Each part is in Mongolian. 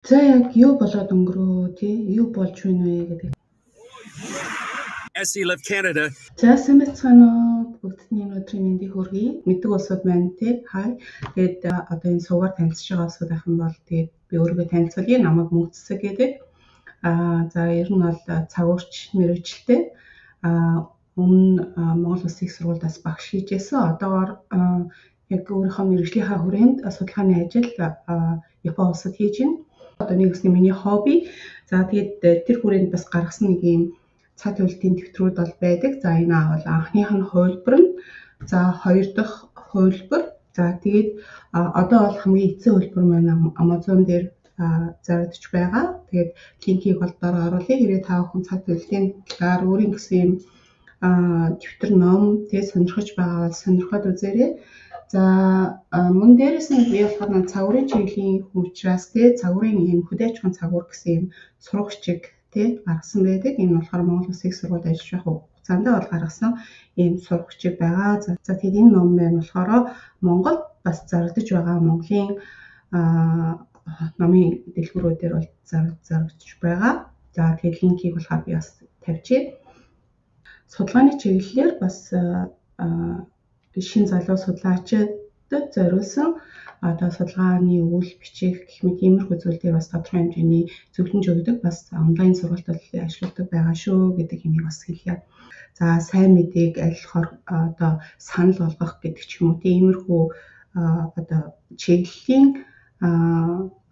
За яг юу болоод өнгөрөө тий юу болж байна вэ гэдэг. As he left Canada. За сэмэцгэнэ бүгдний өнөөдрийн мэндийг хүргэе. Мэддэг улсууд маань тий хай. Тэгээд одоо энэ суугаар танилцж байгаа улсууд ах юм бол тэгээд би өөрийгөө танилцуулъя. Намайг Мөнцөг гэдэг. За ер нь бол цагуурч мэргэжилтэй. Өмнө Монгол Улсын их сургуульдаас багш хийжсэн. Одоогоор яг өөрийнхөө мэргэжлийнхаа хүрээнд судалгааны ажил Япон улсад хийж байна. Одоо нэгсний миний хобби. За тэгээд тэр хүрээнд бас гаргасан нэг юм цад хуултын тэмдгүүд бол байдаг. За энэ бол анхных нь хувилбар нь. За хоёр дахь хувилбар. За тэгээд одоо бол хамгийн эцсийн хувилбар маань Amazon дээр зарагдж байгаа. Тэгээд линкийг бол дараа оруулъя. Хэрэг та бүхэн цад хуултын талаар өөрийн гэсэн юм дэвтэр ном тэгээд сонирхож байгаа бол сонирхоод үзээрэй. За мөн дээрээс нь би болохоор цагуурын чиглэлийн хүн учраас тэгээд цагуурын ийм хөдөөж хон цагуур гэсэн юм сургагчиг тий гаргасан байдаг. Энэ болохоор Монгол Улсын их сургуульд ажиллаж байх хугацаанд бол гаргасан ийм сургагчиг байгаа. За тэгээд энэ ном маань болохоор Монголд бас зарагдж байгаа Монголын номын дэлгүүрүүдээр бол зарагдж байгаа. За тэгээд линкийг болохоор би бас тавьчих. Судалгааны чиглэлээр бас шин залуу судлаачид зориулсан одоо судалгааны үйл бичих гэх мэт иймэрхүү зүйл дээр бас тодорхой хэмжээний зөвлөмж өгдөг бас онлайн сургалтад ажилладаг байгаа шүү гэдэг юмыг бас хэлье. За сайн мэдээг алихаар одоо санал болгох гэдэг ч юм уу тиймэрхүү одоо чиглэлийн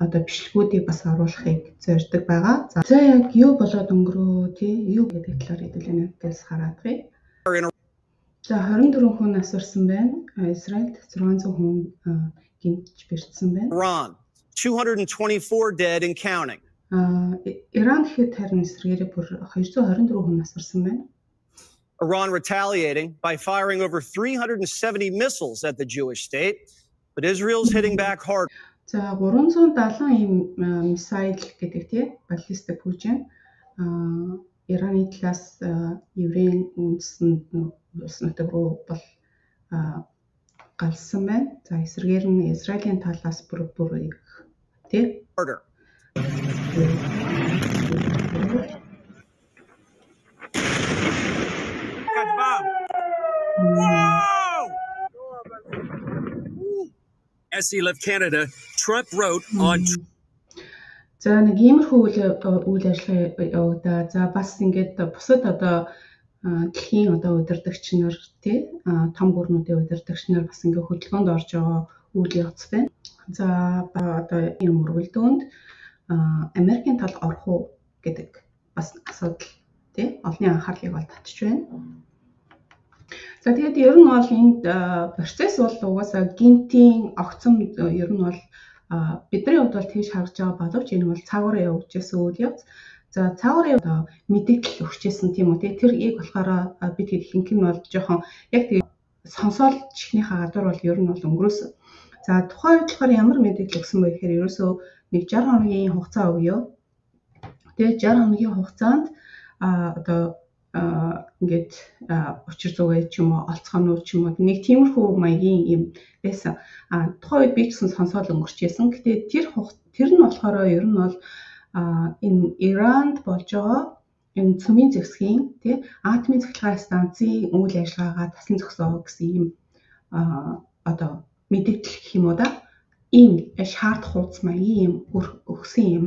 одоо бичлэгүүдийг бас оруулахыг зорддог байгаа. За яг юу болоод өнгөрөө тий юу гэдэг талаар хэдүүлэнээс хараадгыг. За 24 хүн насварсан байна. Израильд 600 хүн гинтж бэртсэн байна. Iran 224 dead and counting. Иран гэхэд харин эсрэгээрээ бүр 224 хүн насварсан байна. Iran retaliating by firing over 370 missiles at the Jewish state, but Israel's hitting back hard. За 370 ийм мисайл гэдэг тий баллистик бүжин Ираны талаас еврейн үндэстэн улс нутаг руу бол галсан байна. За эсрэгээр нь Израилийн талаас бүр тий As he left Canada, Trump wrote on. За нэг иймэрхүү үйл ажиллагаа явагдаа. За бас ингээд бусад одоо дэлхийн одоо удирдагч нар тий том гүрнүүдийн удирдагч нар бас ингээд хөдөлгөөнд орж байгаа үйл явц байна. За одоо энэ мөргөлдөөнд Америкийн тал орох уу гэдэг бас асуудал тий олонний анхаарлыг бол татж байна. За тэгээд ер нь бол энд процесс бол угаасаа гинтийн огцом ер нь бол бидний хувьд бол тийш харж байгаа боловч энэ бол цаагаараа явагдажсэн үйл явц. За цаагаараа одоо мэдээлэл өгчээсэн тийм үү. Тэр яг болохоор бид ихэнх нь бол жоохон яг тийм сонсоол чихнийхээ гадуур бол ер нь бол өнгөрөөсөн. За тухайн үед болохоор ямар мэдээлэл өгсөн бэ гэхээр ерөөсөө нэг 60 хоногийн хугацаа өгье. Тэгээд 60 хоногийн хугацаанд одоо ингээд учир зүгээ ч юм уу олцгоонууд ч юм уу нэг тиймэрхүү маягийн юм байсан. Тухайн үед би ч гэсэн сонсоол өнгөрчээсэн. Гэтэ тэр нь болохоор ер нь бол энэ Иранд болж байгаа энэ цөмийн зэвсгийн тий атомын цахилгаан станцын үйл ажиллагаагаа тасан зогсоо гэсэн юм одоо мэдээлэл гэх юм уу да ийм шаардах хуудас маягийн юм өгсөн юм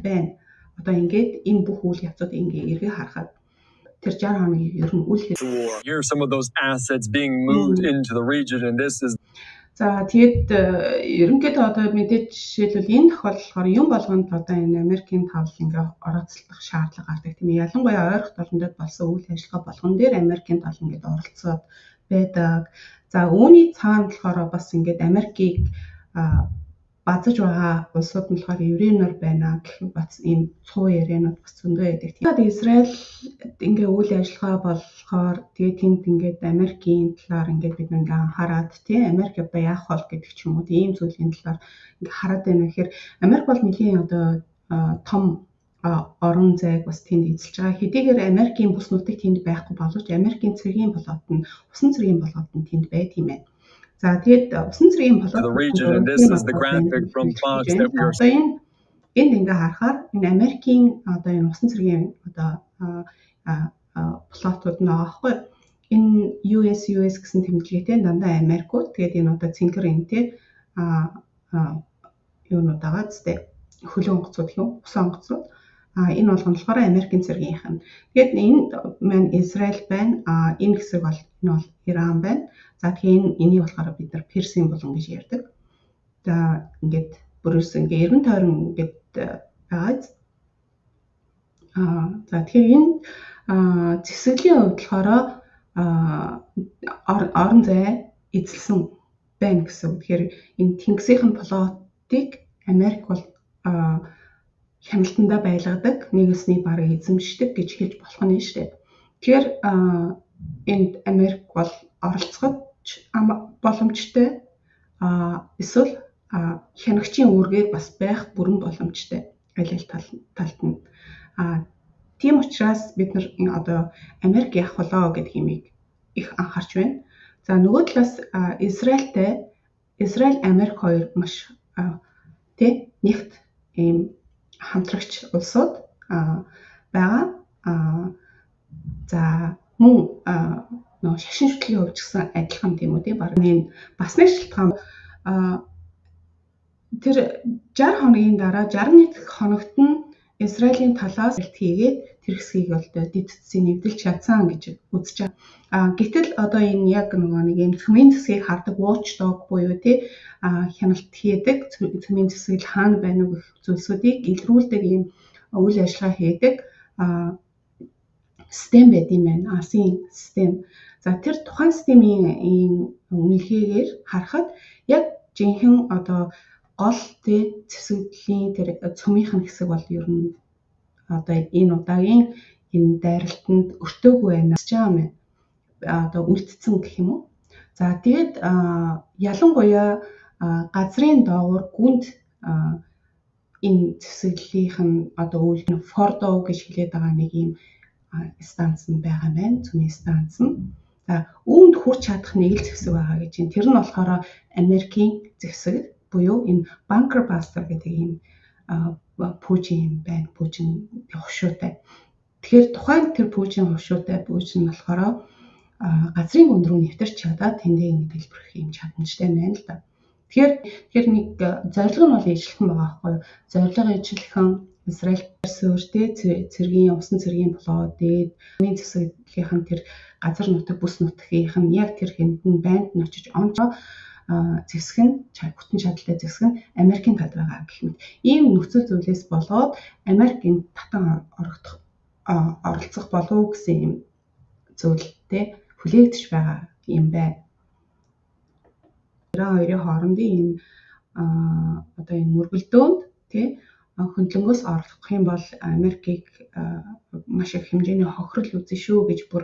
байна. Одоо ингээд энэ бүх үйл явцууд ингээ эргээ харахад тэр 60 хоногийн ер нь үйл Here are some of those assets being moved into the region and this is. За тэгээд ерөнхийдөө одоо мэдээж жишээлбэл энэ тохиолдолд юм болгонд одоо энэ Америкийн тал ингээ орооцлох шаардлага гардаг тийм ээ. Ялангуяа ойрхон орнуудад болсон үйл ажиллагаа болгон дээр Америкийн тал ингээ оролцоод байдаг. За үүний цаана болохоор бас ингээ Америкийг базаж байгаа улсууд нь болохоор еврейнор байна гэх бац ийм цуу ярианууд бас зөндөө байдаг. Тэгээд Израиль ингээ үйл ажиллагаа болохоор тэгээд тэнд ингээд Америкийн талаар ингээд бид ингээ анхаарад тий Америк одоо яах вэ гэдэг ч юм уу ийм зүйлийн талаар ингээ хараад байна гэхээр Америк бол нэлийн одоо том орон зайг бас тэнд эзэлж байгаа. Хэдийгээр Америкийн бүс нутаг тэнд байхгүй боловч Америкийн цэргийн болоод нь усан цэргийн болоод нь тэнд байт юм байна. За тэгээд усан цэргийн болоод the region and this is the graphic from Fox that we are seeing энд ингээ харахаар энэ Америкийн одоо энэ усан цэргийн одоо плотууд нэг аахгүй. Энэ US гэсэн тэмдэглэгээтэй дандаа Америкууд. Тэгээд энэ одоо цэнхэр энэ тий юунууд байгаа зү хөлөө онгоцууд юм, усан онгоцууд. Энэ болгоно болохоор Америкийн цэргийнх нь. Тэгээд энэ маань Израиль байна. Энэ хэсэг бол энэ бол Иран байна. За тэгэхээр энийг болохоор бид нар Персийн булан гэж ярьдаг. За ингээд бүрээс ингээ эргэн тойрон ингээд байгаа. За тэгэхээр энэ зэвсэглийн хувьд болохоор орон зай эзэлсэн байна гэсэн. Тэгэхээр энэ Тэнгисийн плотыг Америк бол хяналтандаа байлгадаг, нэгэсний бараг эзэмшдэг гэж хэлж болох нь шүү дээ. Тэгэхээр энд Америк бол оролцоход боломжтой. Эсвэл хянагчийн үүргээр бас байх бүрэн боломжтой. Аль талд нь. Тийм учраас бид нар одоо Америк яах болоо гэдэг юмыг их анхаарч байна. За нөгөө талаас Израиль Америк хоёр маш нэгт ийм хамтрагч улсууд байгаа. За мөн нөгөө шашин шүтлгийн хувьд ч гэсэн адилхан тийм үү тий. Бараг энэ бас нэг шалтгаан тэр 60 хоногийн дараа 61 хоногт нь Израилийн талаас хийгээд тэр хэсгийг бол дэд цэцгийг нэвдэлж чадсан гэж үзэж байгаа. Гэтэл одоо энэ яг нөгөө нэг юм цөмийн зэсгийг хардаг watchdog буюу тий хяналт хийдэг цөмийн зэсэг хаана байна уу гэх зүйлсүүдийг илрүүлдэг юм үйл ажиллагаа хийдэг систем байд юм байна. Асын систем. За тэр тухайн системийн үнэлгээгээр харахад яг жинхэнэ одоо гол тий зэвсэгдлийн тэр цөмийнх нь хэсэг бол ер нь одоо энэ удаагийн энэ дайралтанд өртөөгүй байна гэж байгаа юм. Одоо үлдсэн гэх юм уу. За тэгээд ялангуяа газрын доогуур гүнд энэ зэвсэглэлийнх нь одоо үйл Фордо гэж хэлээд байгаа нэг юм станц нь байгаа байна. Цөмийн станц нь. За үүнд хүрч чадах нэг л зэвсэг байгаа гэж байна. Тэр нь болохоор Америкийн зэвсэг буюу энэ Bunker Buster гэдэг ийм пүүжин юм байна. Пүүжин хушуутай. Тэгэхээр тухайн тэр пүүжин хушуутай пүүжин нь болохоор газрын гүн рүү нэвтэрч чадаад тэндээ ингэ дэлбэрэх юм чадамжтай байна л да. Тэгэхээр нэг зорилго нь бол ижилхэн байгаа байхгүй юу? Зорилго ижилхэн Израиль суурьтэй цэргийн усан цэргийн плот дээд цөмийн зэвсэгдлийнхэн тэр газар нутаг бүс нутгийнх нь яг тэр хэндэн байнд нь очиж онцоо зэвсэг нь бүтэн чадалтай зэвсэг нь Америкийн талд байгаа гэх мэт. Ийм нөхцөл зүйлээс болоод Америкийн татан оролцох болов гэсэн юм зүйлтэй хүлээгдэж байгаа юм байна. Иран хоёрын хоорондын энэ одоо энэ мөргөлдөөнд тий хөндлөнгөөс орлох юм бол Америкийг маш их хэмжээний хохирол үзэн шүү гэж бүр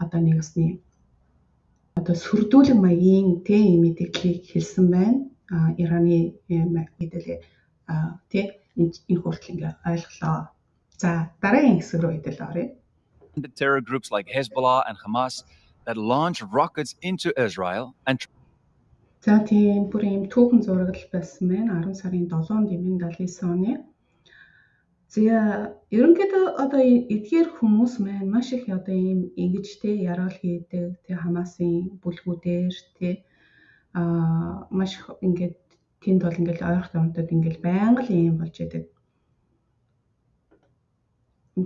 одоо нэгэсний одоо сүрдүүлэг маягийн тий мэдээллийг хэлсэн байна. Ираны мэдээлэл тий энэ хүртэл ингээ ойлголоо. За дараагийн хэсэг рүү хэдэл оръё. The terror groups like Hezbollah and Hamas that launch rockets into Israel and За тийм бүр юм түүхэн зурагл байсан байна. 10 сарын 7-нд 79 оны. За ерөнхийдөө одоо эдгээр хүмүүс маань маш их одоо ийм ингэж яргал хийдэг тий Хамасын бүлгүүдээр тий маш их ингээд тэнд бол ингээд ойрох томтод ингээд байнга л юм болж идэг.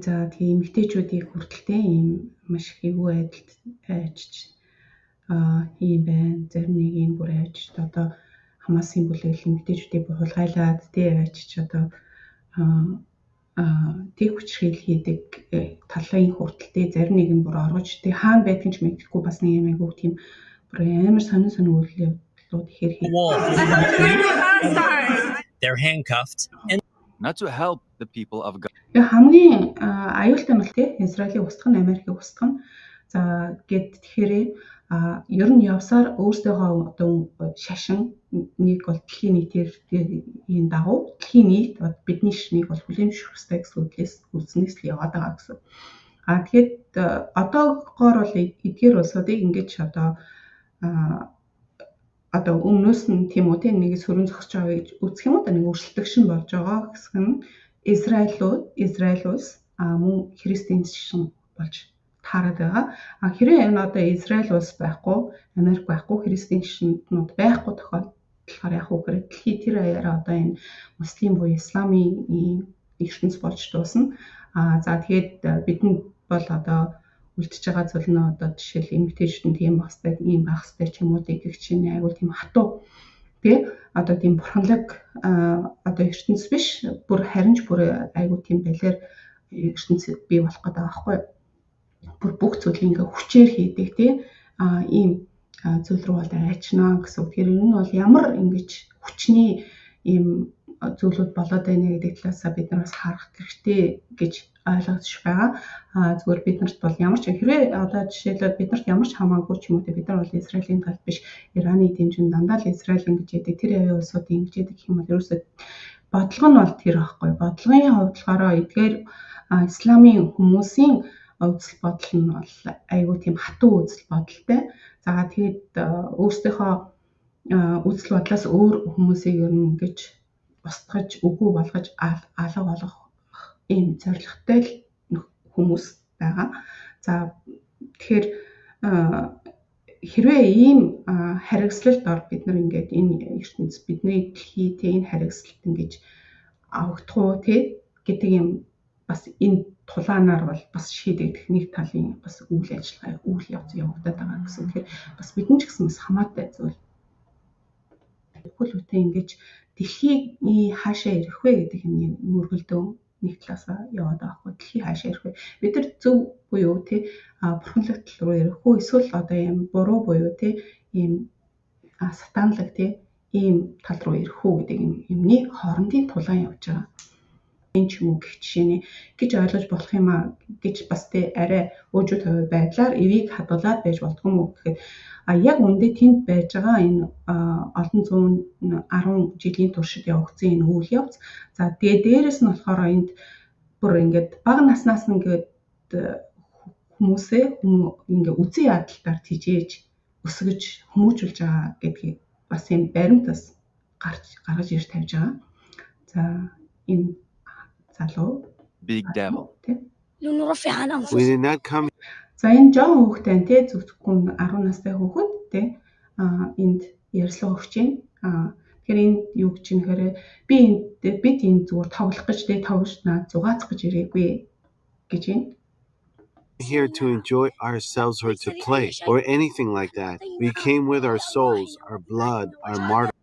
За тийм эмэгтэйчүүдийг хүртэлтэй ийм маш их эвгүй байдалд айчиж ийм байна. Зарим нэг юм бүр айчиж одоо Хамасын бүлэглэл эмэгтэйчүүдийг хулгайлаад тий айчиж одоо тэг хүчрхийл хийдэг талын хүртэлтэй зарим нэг нь бүр оргож тий хаана байдгийг ч мэдэхгүй бас нэг юм айгуу тийм бүр амар сонин үйлдэлүүд ихэр хийдэг. They're handcuffed and not to help the people of Gaza. Хамгийн аюултай нь тий Израилийн устгах нь Америкийн устгах нь за гэд тэгэхээр ер нь явсаар өөрсдийнхөө одоо шашин нэг бол дэлхийн нийтээр энэ дагуу дэлхийн нийт бидний шнийг бол хүлээмжшүүлэх ёстой гэсэн үдлээс үзнээс л яваад байгаа гэсэн. Тэгэхээр одоогоор бол эдгээр улсуудыг ингэж одоо одоо өмнөөс нь тийм үү тийм нэг сөрөн зогсож байгаа гэж үзэх юм уу нэг өрсөлдөгшин болж байгаа гэсэх нь Израиль улс мөн христийн шин болж таарад байгаа. Хэрвээ энэ одоо Израиль улс байхгүй, Америк байхгүй, христийн шинтнууд байхгүй тохиолдолд яг үгээр дэлхий тэр аяараа одоо энэ муслим буюу исламын ертөнц болж дуусна. За тэгээд бидэнд бол одоо үлдчихэж байгаа зүйл нь одоо жишээл эмгтээчүүд тийм байх хэрэгтэй, ийм байх хэрэгтэй ч юм уу гэх чинь айгуул тийм хатуу тий одоо тийм бурханлаг одоо ертөнц биш бүр харин ч бүр айгуул тийм балиар ертөнц бий болох гэдэг байхгүй бүр бүх зүйлийг ингээ хүчээр хийдэг тий ийм зүйл рүү бол айчнаа гэсэн. Тэгэхээр энэ нь бол ямар ингэж хүчний ийм зүйлүүд болоод байна гэдэг талаасаа бид нар бас харах хэрэгтэй гэж ойлгож байгаа. Зүгээр биднэрт бол ямар ч хэрвээ одоо жишээлбэл биднэрт ямар ч хамаагүй ч юм уу бид нар бол Израилийн талд биш Ираны дэмжин дандаа л Израиль ингэж яадаг тэр авийн улсууд ингэж яадаг гэх юм бол ерөөсөө бодлого нь бол тэр байхгүй. Бодлогын хувьд болохоор эдгээр исламын хүмүүсийн үзэл бодол нь бол айгүй тийм хатуу үзэл бодолтой. За тэгээд өөрсдийнхөө үзэл бодлоос өөр хүмүүсийг ер нь ингэж устгаж үгүй болгож алга болгох ийм зорилготой хүмүүс байгаа. За тэгэхээр хэрвээ ийм харгислалд ор бид нар ингээд энэ ертөнц бидний дэлхийтэй энэ харгислалт ингэж авагдах уу тий гэдэг юм бас энэ тулаанаар бол бас шийдэгдэх нэг талын бас үйл ажиллагаа үйл явц явагдаад байгаа гэсэн. Тэгэхээр бас бидний ч гэсэн бас хамаатай зүйл. Бүхэл бүтэн ингэж дэлхийг хаашаа ирэх вэ гэдэг нь мөргөлдөө нэг талаасаа яваад байгаа хгүй дэлхий хаашаа ирэх вэ? Бид нар зөв буюу тий бурханлагт руу ирэх үү эсвэл одоо юм буруу буюу тий ийм сатанлаг тий ийм тал руу ирэх үү гэдэг юмны хоорондын тулаан явж байгаа. Энэ ч юм уу гэх жишээний гэж ойлгож болох юм а гэж бас тий арай өөжөө байдлаар эвийг хадгалаад байж болдгоо мүү гэхэд яг үндэ тэнд байж байгаа энэ олон зуун 10 жилийн туршид явагдсан энэ үйл явц. За тэгээ дээрэс нь болохоор энд бүр ингээд бага наснаас нь ингээд хүмүүсээ ингээд үзэн ядалтаар тижээж өсгөж хүмүүжүүлж байгаа гэдгийг бас энэ баримтаас гаргаж ирж тавьж байгаа. За энэ залуу Big Devil. We did not come За энэ жоо хүүхдтэй тий зөвхөн 10 настай хүүхэд тий энд ярьслага өгч байна. Тэгэхээр энэ юу гэж юм хэрэг бид энэ зүгээр тоглох гэж тий тоглож зугаацах гэж ирээгүй гэж байна. here to enjoy ourselves or to play or anything like that. We came with our souls, our blood, our martyr.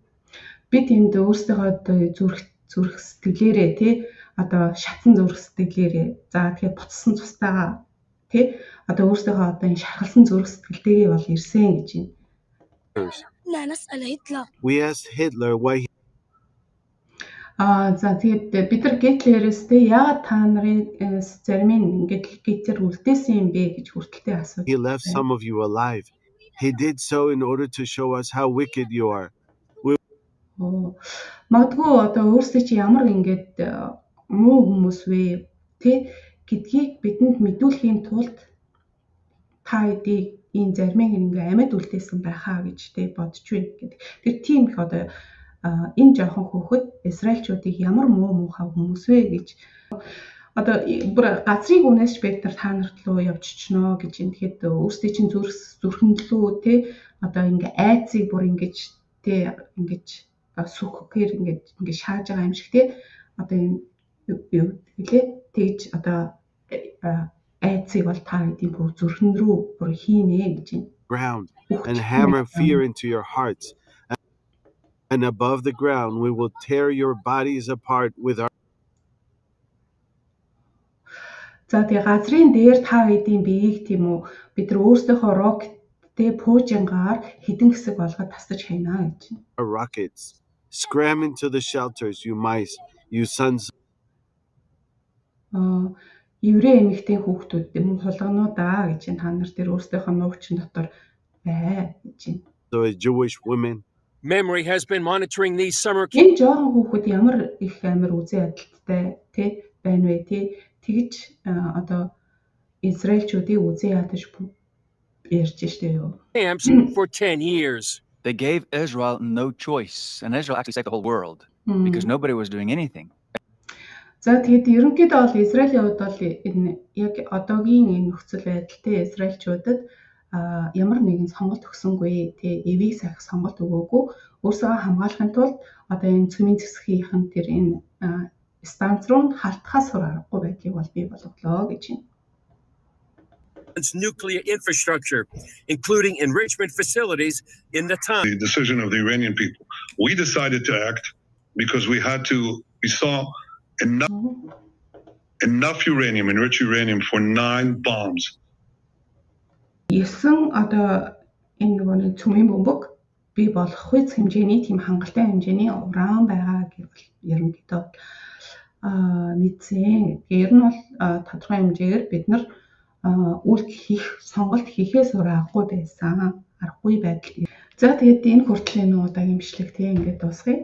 Бид энд өөрсдийнхөө зүрх сэтгэлээрээ тий одоо шатсан зүрх сэтгэлээрээ за тэгэхээр буцсан цустайгаа тий одоо өөрсдийнхөө одоо энэ шархалсан зүрх сэтгэлтэйгээ бол ирсэн гэж байна. We asked Hitler why За тэгээд бид нар Гитлерээс тий яагаад та нарын зарим нь ингээд Гитлер үлдээсэн юм бэ гэж хүртэлтэй асууж. he left some of you alive. He did so in order to show us how wicked you are. Магадгүй одоо өөрсдөө чи ямар ингээд муу хүмүүс вэ тий гэдгийг бидэнд мэдүүлэхийн тулд та эдийг энэ зармыг ингээ амьд үлдээсэн байхаа гэж тий бодож байна гэдэг. Тэр тийм их одоо энэ жоохон хүүхэд Израильчуудыг ямар муу муухай хүмүүс вэ гэж одоо бүр газрын үнээс бид нар та нарт руу явж чноо гэж юм. Тэгэхэд өөрсдөө чинь зүрхэнлүү тий одоо ингээ айцыг бүр ингэж тий ингэж сүхэхээр ингэж шааж байгаа юм шиг тий одоо юу гэлээ тэгж одоо айцыг бол та хэдийн бүр зүрхэн рүү бүр хийнэ гэж байна. Ground and hammer fear into your hearts. And above the ground we will tear your bodies apart with our. За тэгээ газрын дээр та хэдийн биеийг тийм үү бид нар өөрсдийнхөө рокеттэй пуужингаар хідэн хэсэг болгоод тасдаж хайнаа гэж байна. Rockets. Scram into the shelters, you mice, you sons. Еврей эмэгтэй хүүхдүүд юм хулгануудаа гэж та нар дээр өөрсдийнхөө нуугчин дотор бай гэж байна. So Jewish women. Memory has been monitoring these summer Энэ жоохон хүүхэд ямар их амар үзэн ядалттай тий байна вэ тий тэгж одоо Израильчүүдийг үзэн ядаж ярьж штэ юу. camps for 10 years. They gave Israel no choice, and Israel actually saved the whole world because nobody was doing anything. За тэгээд ерөнхийдөө бол Израилийн хувьд бол энэ яг одоогийн энэ нөхцөл байдалтай израильчуудад ямар нэгэн сонголт өгсөнгүй, тэгээ эвийг сахих сонголт өгөөгүй, өөрсдөө хамгаалахын тулд одоо энэ цөмийн зэвсгийнхэн тэр энэ станц руу халтахаас аргагүй байдлыг бол бий болголоо гэж байна. Nuclear infrastructure, including enrichment facilities in Natanz. The decision of the Iranian people. We decided to act because we saw enough uranium, enriched uranium for 9 bombs. 9 одоо энэ нөгөө цөмийн бөмбөг бий болох үс хэмжээний тийм хангалттай хэмжээний уран байгаа гэвэл ерөнхийдөө мэдсэн. Ер нь бол тодорхой хэмжээгээр бид нар сонголт хийхээс аргагүй байсан. Аргагүй байдал. За тэгээд энэ хүртэл энэ удаагийн бичлэг тийм ингээд дуусгая.